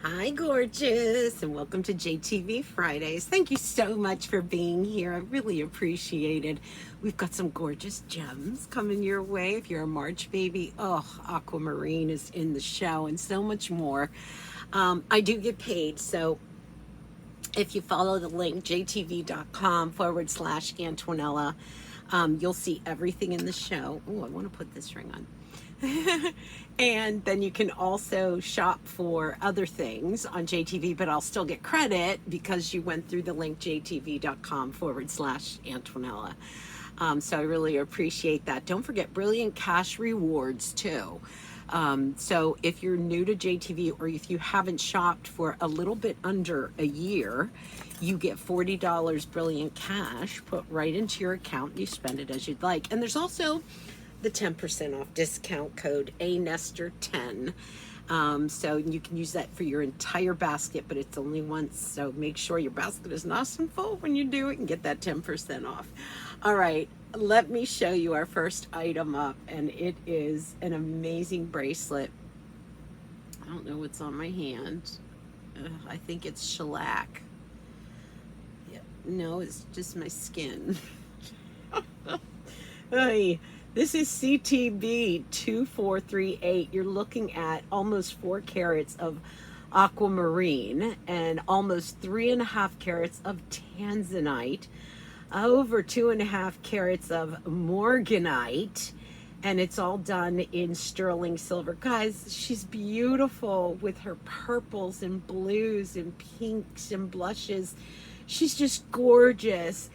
Hi, gorgeous, and welcome to JTV Fridays. Thank you so much for being here. I really appreciate it. We've got some gorgeous gems coming your way. If you're a March baby, oh, Aquamarine is in the show and so much more. I do get paid, so if you follow the link, jtv.com/Antonella, you'll see everything in the show. Oh, I want to put this ring on. And then you can also shop for other things on JTV, but I'll still get credit because you went through the link jtv.com/Antonella. So I really appreciate that. Don't forget brilliant cash rewards too. So if you're new to JTV or if you haven't shopped for a little bit under a year, you get $40 brilliant cash put right into your account. You spend it as you'd like. And there's also the 10% off discount code ANESTER10. So you can use that for your entire basket, but it's only once. So make sure your basket is nice and full when you do it and get that 10% off. All right, let me show you our first item up, and it is an amazing bracelet. I don't know what's on my hand. I think it's shellac. Yeah, no, it's just my skin. Hey. This is CTB 2438. You're looking at almost 4 carats of aquamarine and almost 3.5 carats of tanzanite, over 2.5 carats of morganite, and it's all done in sterling silver. Guys, she's beautiful with her purples and blues and pinks and blushes. She's just gorgeous.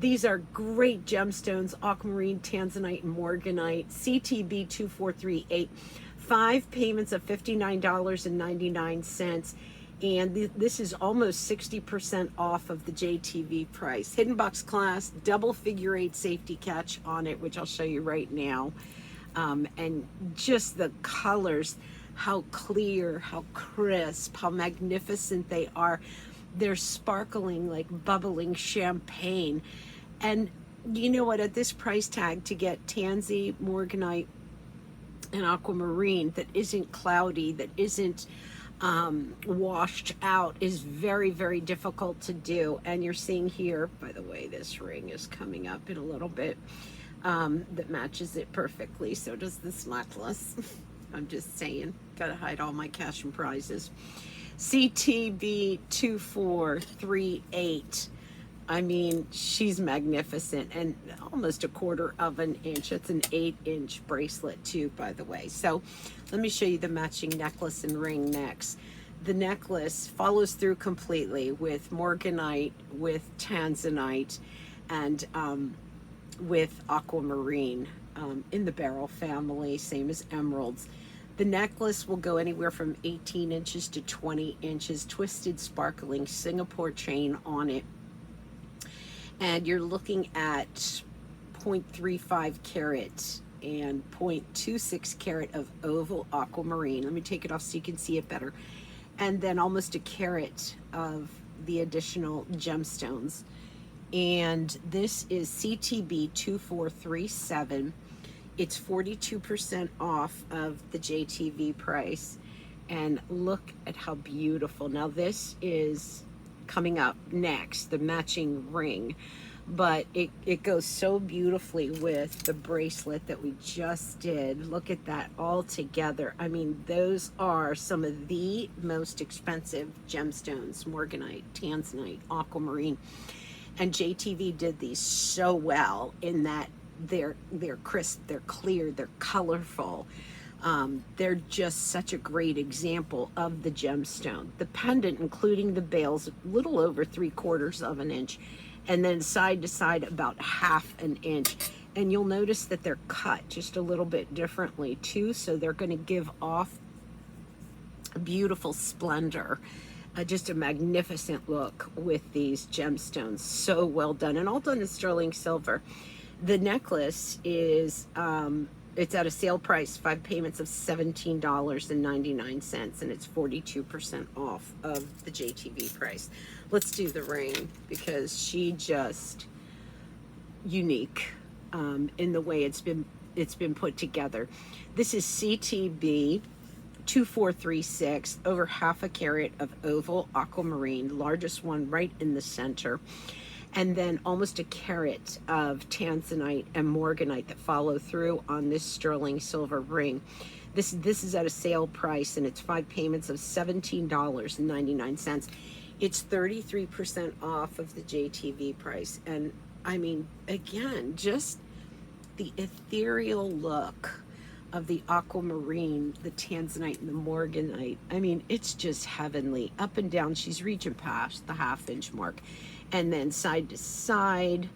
These are great gemstones: aquamarine, tanzanite, and morganite. CTB 2438, 5 payments of $59.99, and this is almost 60% off of the JTV price. Hidden box class, double figure 8 safety catch on it, which I'll show you right now. And just the colors, how clear, how crisp, how magnificent they are. They're sparkling like bubbling champagne. And you know what, at this price tag, to get tansy, morganite, and aquamarine that isn't cloudy, that isn't washed out, is very, very difficult to do. And you're seeing here, by the way, this ring is coming up in a little bit, that matches it perfectly. So does this necklace. I'm just saying, gotta hide all my cash and prizes. CTB 2438. I mean, she's magnificent, and almost 1/4 of an inch. It's an 8-inch bracelet too, by the way. So let me show you the matching necklace and ring next. The necklace follows through completely with morganite, with tanzanite, and with aquamarine, in the beryl family, same as emeralds. The necklace will go anywhere from 18 inches to 20 inches, twisted, sparkling Singapore chain on it. And you're looking at 0.35 carat and 0.26 carat of oval aquamarine. Let me take it off so you can see it better. And then almost 1 carat of the additional gemstones. And this is CTB 2437. It's 42% off of the JTV price. And look at how beautiful. Now this is coming up next, the matching ring. But it goes so beautifully with the bracelet that we just did. Look at that all together. I mean, those are some of the most expensive gemstones: morganite, tanzanite, aquamarine. And JTV did these so well in that they're crisp, they're clear, they're colorful. They're just such a great example of the gemstone. The pendant, including the bails, a little over 3/4 of an inch, and then side to side about 1/2 an inch. And you'll notice that they're cut just a little bit differently too, so they're going to give off a beautiful splendor. Just a magnificent look with these gemstones. So well done, and all done in sterling silver. The necklace is, it's at a sale price, 5 payments of $17.99, and it's 42% off of the JTV price. Let's do the ring, because she just unique in the way it's been put together. This is CTB 2436, over half a carat of oval aquamarine, largest one right in the center, and then almost a carat of tanzanite and morganite that follow through on this sterling silver ring. This is at a sale price, and it's 5 payments of $17.99. It's 33% off of the JTV price. And I mean, again, just the ethereal look of the aquamarine, the tanzanite, and the morganite. I mean, it's just heavenly. Up and down, she's reaching past the half-inch mark. And then side to side,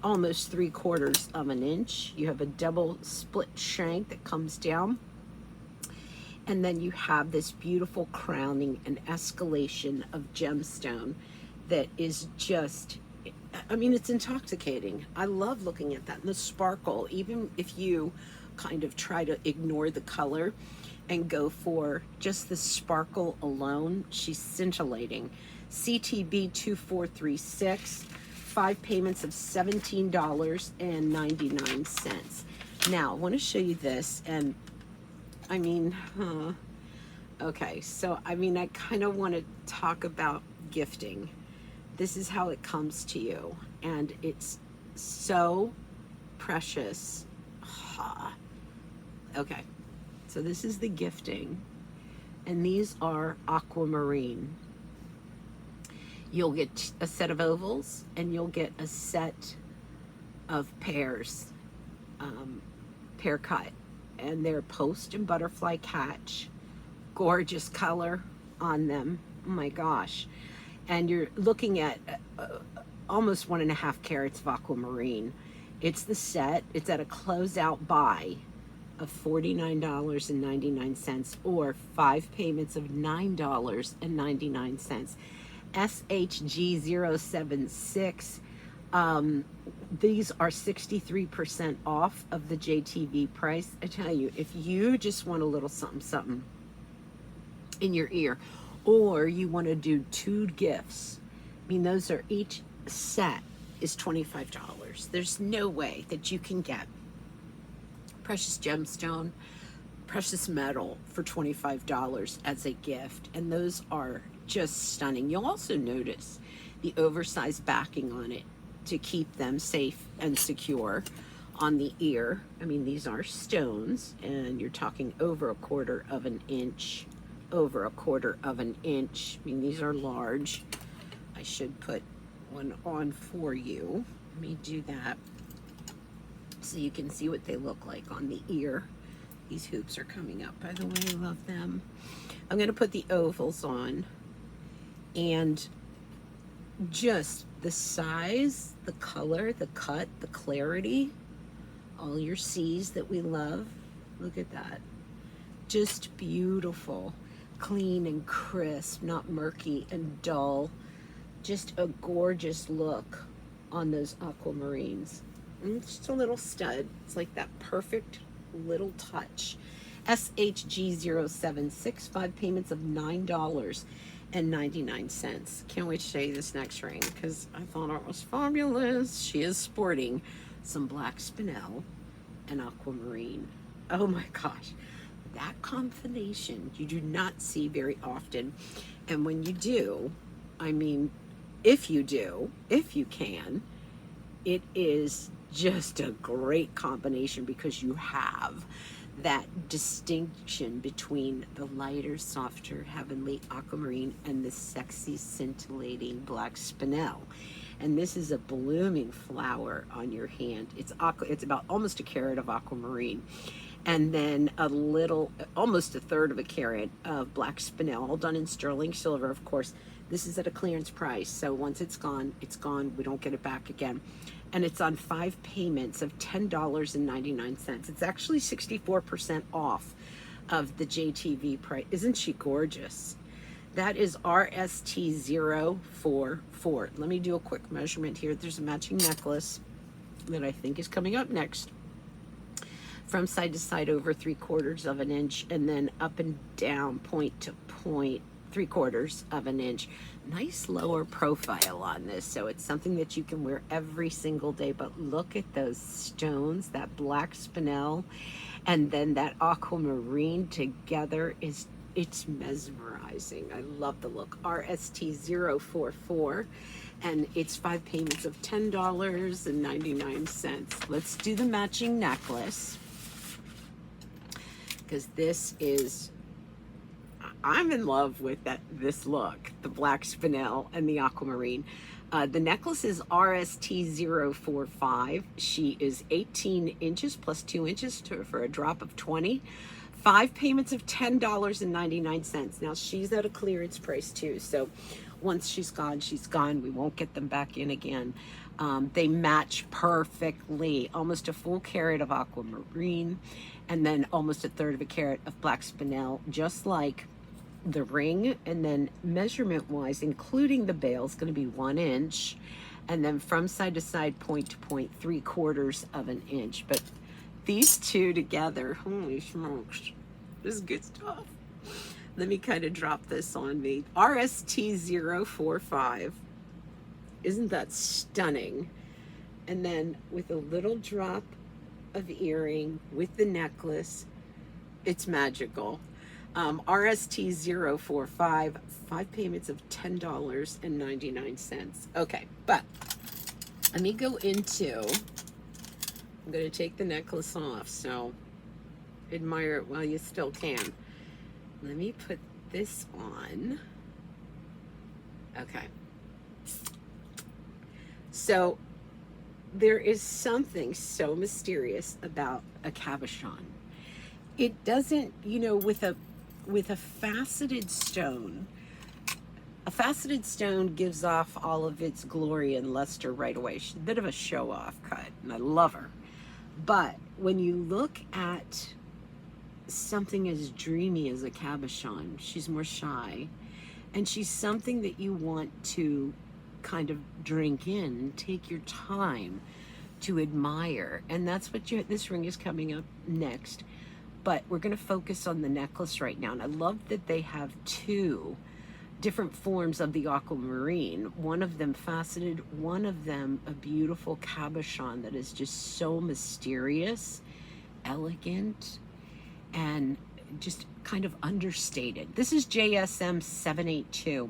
almost 3/4 of an inch. You have a double split shank that comes down. And then you have this beautiful crowning and escalation of gemstone that is just, I mean, it's intoxicating. I love looking at that. And the sparkle, even if you kind of try to ignore the color and go for just the sparkle alone, she's scintillating. CTB 2436, 5 payments of $17.99. Now, I want to show you this, and I mean, okay, so I mean, I kind of want to talk about gifting. This is how it comes to you, and it's so precious. Okay, so this is the gifting, and these are aquamarine. You'll get a set of ovals, and you'll get a set of pairs, pair cut, and they're post and butterfly catch. Gorgeous color on them. Oh my gosh. And you're looking at almost 1.5 carats of aquamarine. It's the set. It's at a closeout buy of $49.99, or 5 payments of $9.99. SHG076. These are 63% off of the JTV price. I tell you, if you just want a little something in your ear, or you want to do 2 gifts, I mean, those are, each set is $25. There's no way that you can get precious gemstone, precious metal for $25 as a gift, and those are just stunning. You'll also notice the oversized backing on it to keep them safe and secure on the ear. I mean, these are stones, and you're talking over 1/4 of an inch, over 1/4 of an inch. I mean, these are large. I should put one on for you. Let me do that so you can see what they look like on the ear. These hoops are coming up, by the way. I love them. I'm going to put the ovals on, and just the size, the color, the cut, the clarity, all your C's that we love. Look at that. Just beautiful, clean and crisp, not murky and dull. Just a gorgeous look on those aquamarines. And it's just a little stud. It's like that perfect little touch. SHG076, 5 payments of $9.99. Can't wait to show you this next ring, because I thought it was fabulous. She is sporting some black spinel and aquamarine. Oh my gosh, that combination you do not see very often. And when you do, I mean, if you do, if you can, it is just a great combination, because you have that distinction between the lighter, softer, heavenly aquamarine and the sexy, scintillating black spinel. And this is a blooming flower on your hand. It's about almost a carat of aquamarine, and then a little, almost 1/3 of a carat of black spinel, all done in sterling silver, of course. This is at a clearance price, so once it's gone, it's gone. We don't get it back again. And it's on 5 payments of $10.99. It's actually 64% off of the JTV price. Isn't she gorgeous? That is RST044. Let me do a quick measurement here. There's a matching necklace that I think is coming up next. From side to side, over 3/4 of an inch, and then up and down, point to point, 3/4 of an inch. Nice lower profile on this, so it's something that you can wear every single day. But look at those stones, that black spinel and then that aquamarine together is, it's mesmerizing. I love the look. RST044, and it's 5 payments of $10.99. Let's do the matching necklace, because this is, I'm in love with this look, the black spinel and the aquamarine. The necklace is RST045. She is 18 inches plus 2 inches for a drop of 20. 5 payments of $10.99. Now she's at a clearance price too, so once she's gone, she's gone. We won't get them back in again. They match perfectly. Almost a full carat of aquamarine, and then almost a third of a carat of black spinel, just like the ring. And then measurement wise, including the bail, is going to be 1 inch, and then from side to side, point to point, 3/4 of an inch. But these two together, holy smokes, this is good stuff. Let me kind of drop this on me. RST045. Isn't that stunning? And then with a little drop of earring with the necklace, it's magical. RST045, 5 payments of $10.99. Okay, but let me go into, I'm going to take the necklace off, so admire it while you still can. Let me put this on. Okay. So there is something so mysterious about a cabochon. It doesn't, you know, with a faceted stone, a faceted stone gives off all of its glory and luster right away. She's a bit of a show-off cut, and I love her. But when you look at something as dreamy as a cabochon, she's more shy, and she's something that you want to kind of drink in, take your time to admire. And that's what this ring is coming up next. But we're going to focus on the necklace right now. And I love that they have 2 different forms of the aquamarine. One of them faceted, one of them a beautiful cabochon that is just so mysterious, elegant, and just kind of understated. This is JSM782.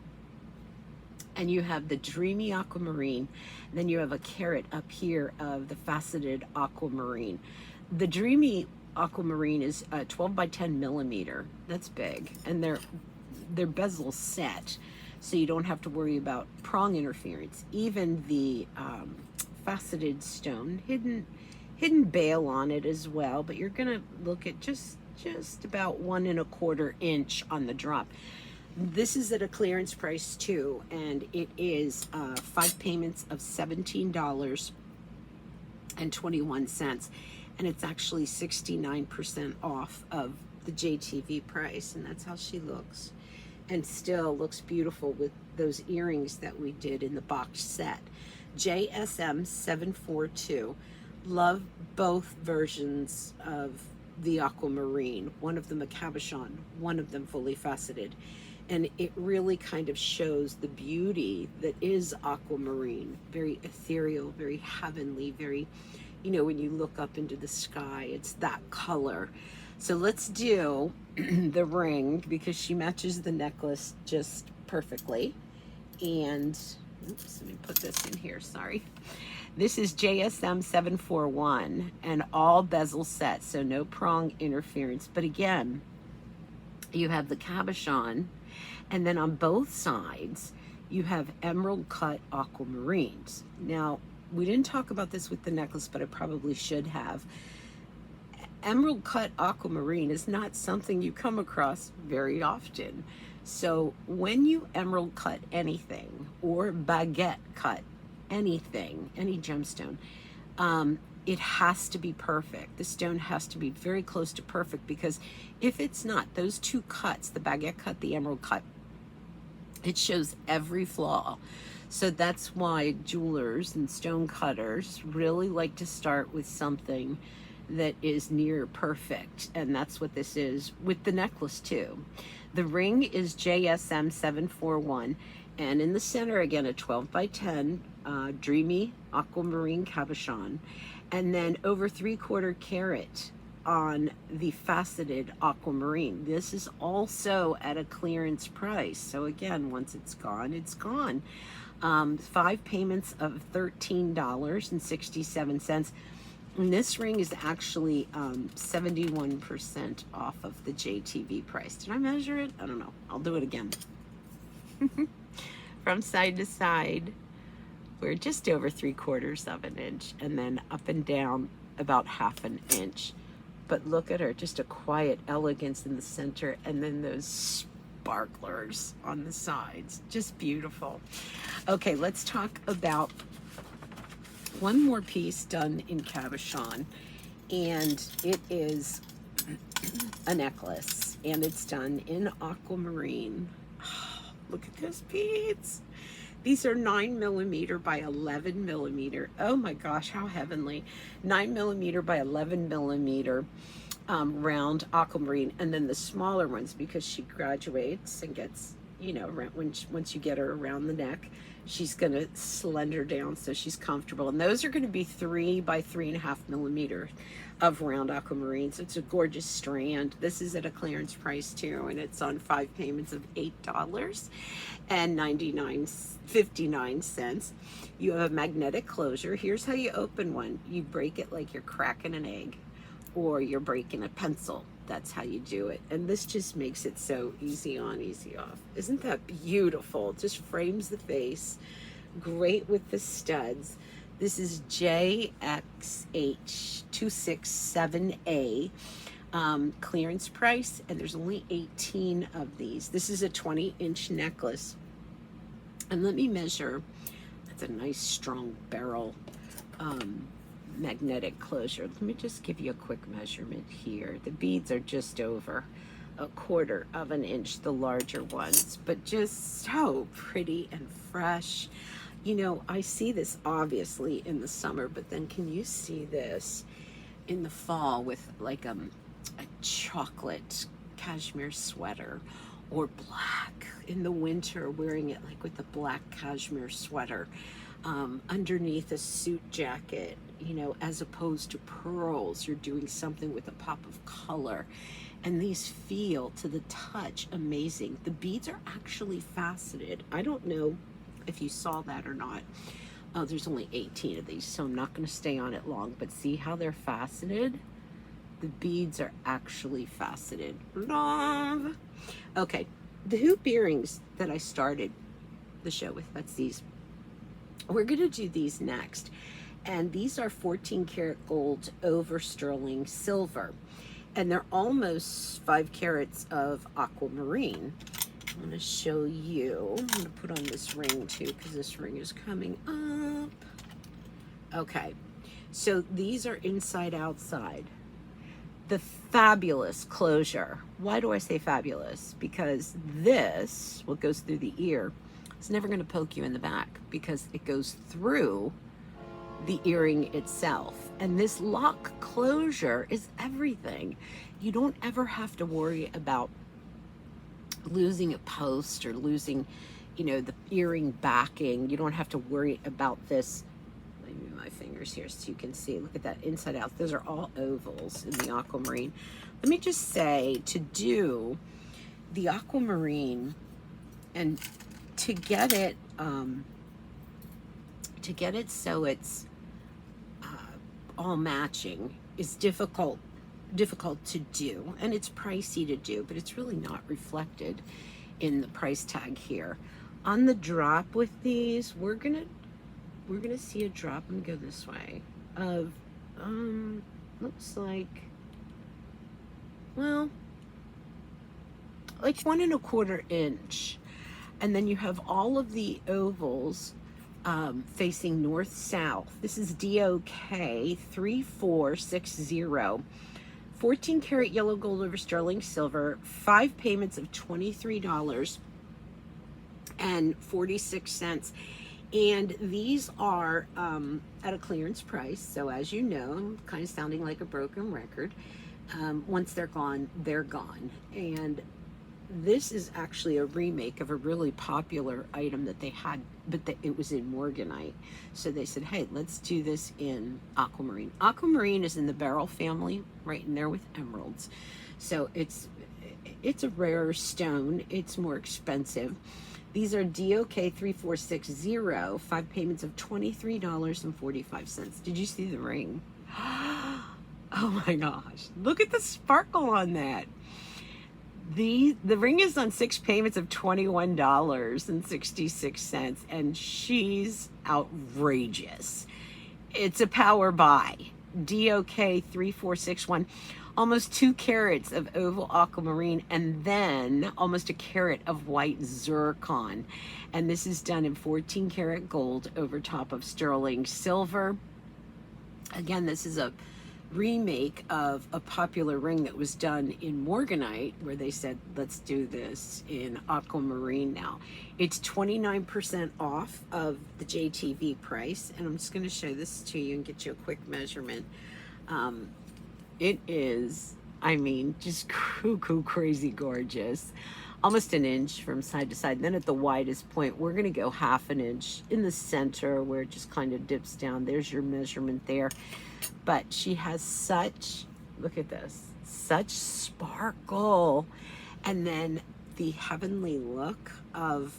And you have the dreamy aquamarine, and then you have a carat up here of the faceted aquamarine. The dreamy aquamarine is 12 by 10 millimeter. That's big, and they're bezel set, so you don't have to worry about prong interference. Even the faceted stone, hidden bail on it as well, but you're gonna look at just about 1 1/4 inch on the drop. This is at a clearance price too, and it is 5 payments of $17.21, and it's actually 69% off of the JTV price, and that's how she looks, and still looks beautiful with those earrings that we did in the box set. JSM742. Love both versions of the aquamarine. One of them a cabochon, one of them fully faceted. And it really kind of shows the beauty that is aquamarine. Very ethereal, very heavenly, very, you know, when you look up into the sky, it's that color. So let's do the ring, because she matches the necklace just perfectly. And, oops, let me put this in here, sorry. This is JSM741, and all bezel set, so no prong interference. But again, you have the cabochon, and then on both sides, you have emerald cut aquamarines. Now, we didn't talk about this with the necklace, but I probably should have. Emerald cut aquamarine is not something you come across very often. So when you emerald cut anything, or baguette cut anything, any gemstone, it has to be perfect. The stone has to be very close to perfect, because if it's not, those 2 cuts, the baguette cut, the emerald cut, it shows every flaw. So that's why jewelers and stone cutters really like to start with something that is near perfect, and that's what this is with the necklace too. The ring is JSM741, and in the center again a 12 by 10 dreamy aquamarine cabochon, and then over 3/4 carat on the faceted aquamarine. This is also at a clearance price. So again, once it's gone, it's gone. 5 payments of $13.67. And this ring is actually 71% off of the JTV price. Did I measure it? I don't know. I'll do it again. From side to side, we're just over 3/4 of an inch, and then up and down about 1/2 an inch. But look at her, just a quiet elegance in the center, and then those sparklers on the sides. Just beautiful. Okay, let's talk about one more piece done in cabochon, and it is a necklace, and it's done in aquamarine. Oh, look at those beads. These are 9mm by 11mm. Oh my gosh, how heavenly. 9mm by 11mm round aquamarine, and then the smaller ones, because she graduates and gets, you know, once you get her around the neck, she's gonna slender down so she's comfortable. And those are gonna be 3 by 3.5mm of round aquamarine. So it's a gorgeous strand. This is at a clearance price too, and it's on 5 payments of $8.59. You have a magnetic closure. Here's how you open one. You break it like you're cracking an egg, or you're breaking a pencil. That's how you do it. And this just makes it so easy on, easy off. Isn't that beautiful? It just frames the face. Great with the studs. This is JXH267A. Clearance price, and there's only 18 of these. This is a 20-inch necklace. And let me measure. That's a nice strong barrel magnetic closure. Let me just give you a quick measurement here. The beads are just over 1/4 of an inch, the larger ones, but just so pretty and fresh. You know, I see this obviously in the summer, but then can you see this in the fall with like a chocolate cashmere sweater, or black in the winter, wearing it like with a black cashmere sweater underneath a suit jacket, you know, as opposed to pearls. You're doing something with a pop of color, and these feel to the touch amazing. The beads are actually faceted. I don't know if you saw that or not. There's only 18 of these, so I'm not going to stay on it long, but see how they're faceted? The beads are actually faceted. Love. Okay, the hoop earrings that I started the show with, that's these. We're going to do these next, and these are 14 karat gold over sterling silver, and they're almost 5 carats of aquamarine. I'm going to show you. I'm going to put on this ring too, because this ring is coming up. Okay, so these are inside outside. The fabulous closure. Why do I say fabulous? Because this, what goes through the ear, is never going to poke you in the back, because it goes through the earring itself. And this lock closure is everything. You don't ever have to worry about losing a post or losing, you know, the earring backing. You don't have to worry about this. Let me move my fingers here so you can see. Look at that inside out. Those are all ovals in the aquamarine. Let me just say, to do the aquamarine and to get it so it's all matching is difficult to do, and it's pricey to do, but it's really not reflected in the price tag here. On the drop with these, we're gonna see a drop. Let me go this way of looks like, well, like 1 1/4 inch, and then you have all of the ovals facing north south. This is DOK 3460. 14 karat yellow gold over sterling silver, 5 payments of $23.46. And these are at a clearance price. So as you know, I'm kind of sounding like a broken record. Once they're gone, they're gone. And this is actually a remake of a really popular item that they had, but it was in morganite. So they said, hey, let's do this in aquamarine. Aquamarine is in the beryl family, right in there with emeralds. So it's a rarer stone. It's more expensive. These are DOK 3460, 5 payments of $23.45. Did you see the ring? Oh my gosh, look at the sparkle on that. The ring is on 6 payments of $21.66, and she's outrageous. It's a power buy. DOK 3461, almost 2 carats of oval aquamarine, and then almost a carat of white zircon. And this is done in 14 karat gold over top of sterling silver. Again, this is a remake of a popular ring that was done in morganite, where they said, let's do this in aquamarine now. It's 29% off of the JTV price, and I'm just going to show this to you and get you a quick measurement. It is, I mean, just cuckoo crazy gorgeous. Almost an inch from side to side. Then at the widest point, we're going to go 1/2 inch in the center where it just kind of dips down. There's your measurement there. But she has such, look at this, such sparkle. And then the heavenly look of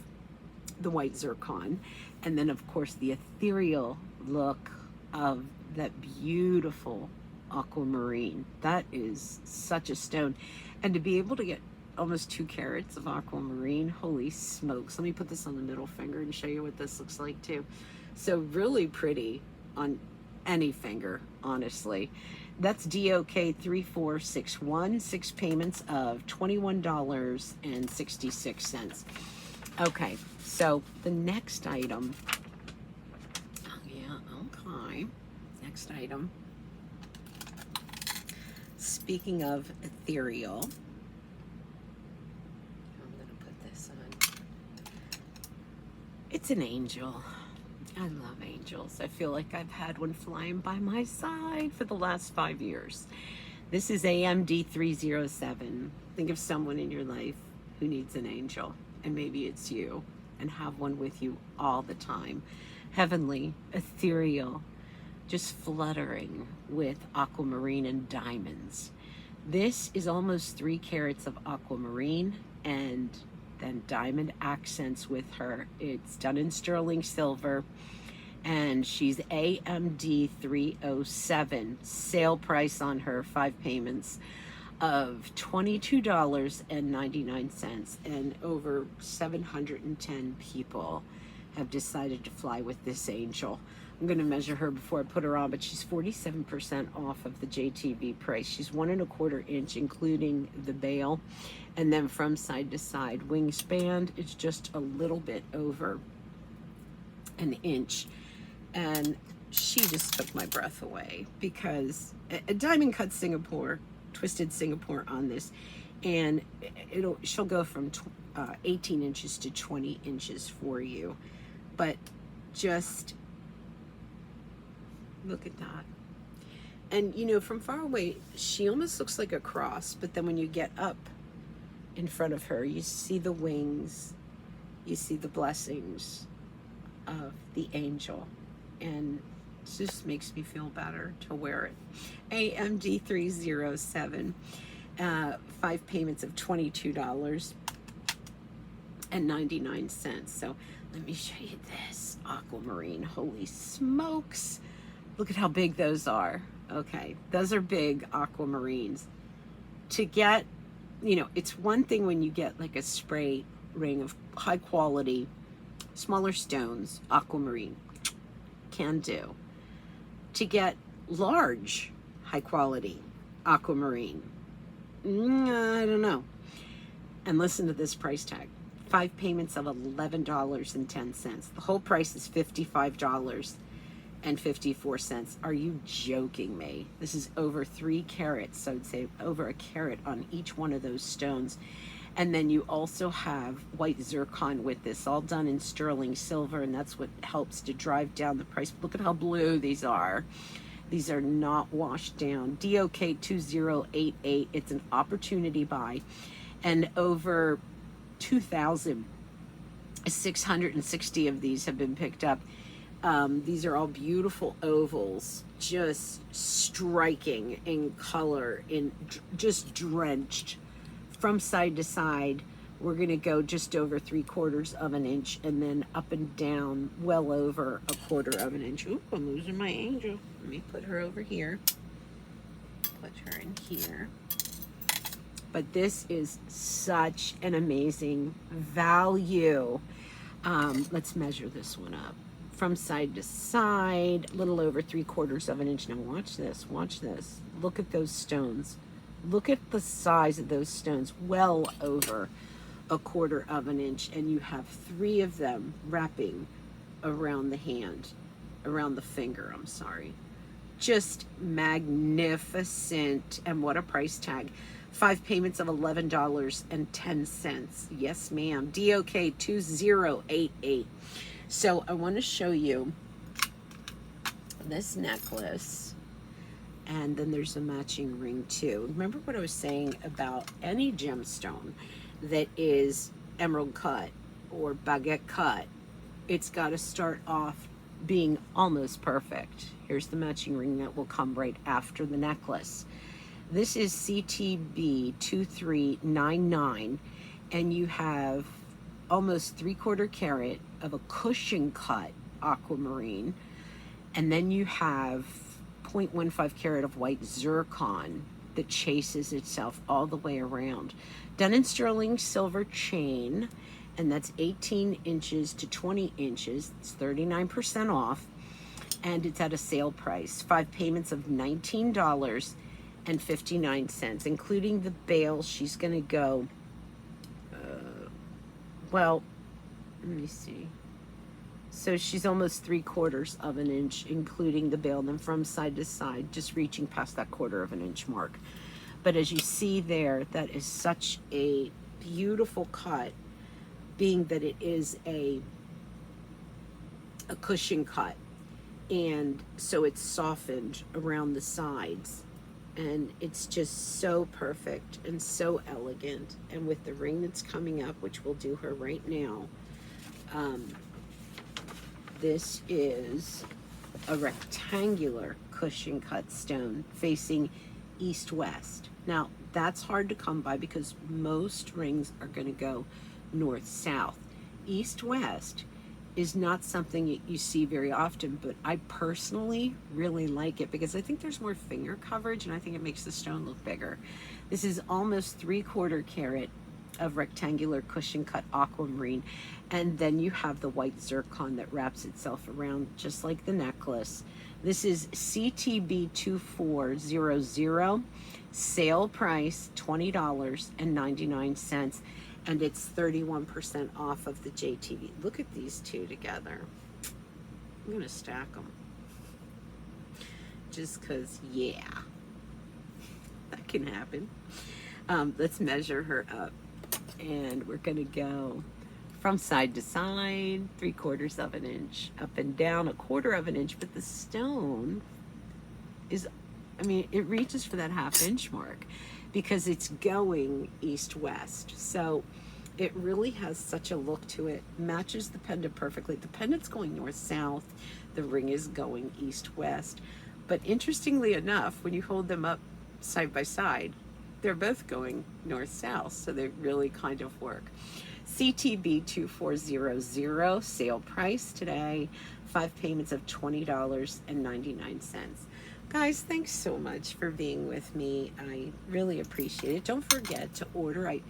the white zircon. And then, of course, the ethereal look of that beautiful aquamarine. That is such a stone. And to be able to get almost 2 carats of aquamarine, holy smokes. Let me put this on the middle finger and show you what this looks like too. So really pretty on any finger, honestly. That's DOK 3461, 6 payments of $21.66. Okay, so the next item, oh yeah, okay, next item. Speaking of ethereal, I'm gonna put this on. It's an angel. I love angels. I feel like I've had one flying by my side for the last 5 years. This is ANESTER10. Think of someone in your life who needs an angel, and maybe it's you, and have one with you all the time. Heavenly, ethereal, just fluttering with aquamarine and diamonds. This is almost 3 carats of aquamarine and then diamond accents with her. It's done in sterling silver, and she's AMD 307. Sale price on her, 5 payments of $22.99, and over 710 people have decided to fly with this angel. I'm going to measure her before I put her on, but she's 47% off of the JTV price. She's 1 1/4 inch, including the bail. And then from side to side wingspan, it's just a little bit over an inch. And she just took my breath away, because a diamond cut Singapore, twisted Singapore on this, and she'll go from 18 inches to 20 inches for you. But just look at that. And you know, from far away, she almost looks like a cross, but then when you get up in front of her, you see the wings, you see the blessings of the angel, and it just makes me feel better to wear it. AMD 307, 5 payments of $22.99. So let me show you this aquamarine. Holy smokes, look at how big those are. Okay, those are big aquamarines. To get, you know, it's one thing when you get like a spray ring of high quality, smaller stones, aquamarine, can do. To get large, high quality aquamarine, I don't know. And listen to this price tag. 5 payments of $11.10. The whole price is $55.54. Are you joking me? This is over 3 carats, so I'd say over a carat on each one of those stones. And then you also have white zircon with this, all done in sterling silver, and that's what helps to drive down the price. Look at how blue these are. These are not washed down. DOK 2088, it's an opportunity buy. and over 2,660 of these have been picked up. These are all beautiful ovals, just striking in color, just drenched from side to side. We're going to go just over 3/4 of an inch, and then up and down well over 1/4 of an inch. Ooh, I'm losing my angel. Let me put her over here. Put her in here. But this is such an amazing value. Let's measure this one up. From side to side, a little over 3/4 of an inch. Now watch this, watch this. Look at those stones. Look at the size of those stones, well over 1/4 of an inch. And you have 3 of them wrapping around the hand, around the finger, I'm sorry. Just magnificent. And what a price tag. 5 payments of $11.10. Yes, ma'am. DOK 2088. So I want to show you this necklace, and then there's a matching ring too. Remember what I was saying about any gemstone that is emerald cut or baguette cut? It's got to start off being almost perfect. Here's the matching ring that will come right after the necklace. This is CTB 2399, and you have almost 3/4 carat of a cushion cut aquamarine, and then you have 0.15 carat of white zircon that chases itself all the way around. Done in sterling silver chain, and that's 18 inches to 20 inches. It's 39% off, and it's at a sale price. 5 payments of $19.59, including the bail. She's going to go, well, let me see. So she's almost 3/4 of an inch, including the bail, and then from side to side, just reaching past that 1/4 of an inch mark. But as you see there, that is such a beautiful cut, being that it is a cushion cut, and so it's softened around the sides, and it's just so perfect and so elegant. And with the ring that's coming up, which we'll do her right now, this is a rectangular cushion cut stone facing east-west. Now that's hard to come by because most rings are going to go north-south. East-west is not something that you see very often, but I personally really like it because I think there's more finger coverage, and I think it makes the stone look bigger. This is almost 3/4 carat of rectangular cushion cut aquamarine, and then you have the white zircon that wraps itself around just like the necklace. This is CTB 2400, sale price $20.99, and it's 31% off of the JTV. Look at these two together. I'm gonna stack them just because, yeah, that can happen. Let's measure her up, and we're gonna go from side to side, 3/4 of an inch, up and down 1/4 of an inch, but the stone is, I mean, it reaches for that 1/2 inch mark because it's going east-west. So it really has such a look to it. Matches the pendant perfectly. The pendant's going north-south, the ring is going east-west. But interestingly enough, when you hold them up side by side, they're both going north-south, so they really kind of work. CTB 2400, sale price today, 5 payments of $20.99. Guys, thanks so much for being with me. I really appreciate it. Don't forget to order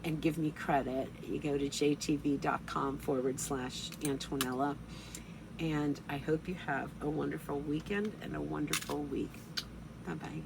and give me credit. You go to jtv.com/Antonella. And I hope you have a wonderful weekend and a wonderful week. Bye-bye.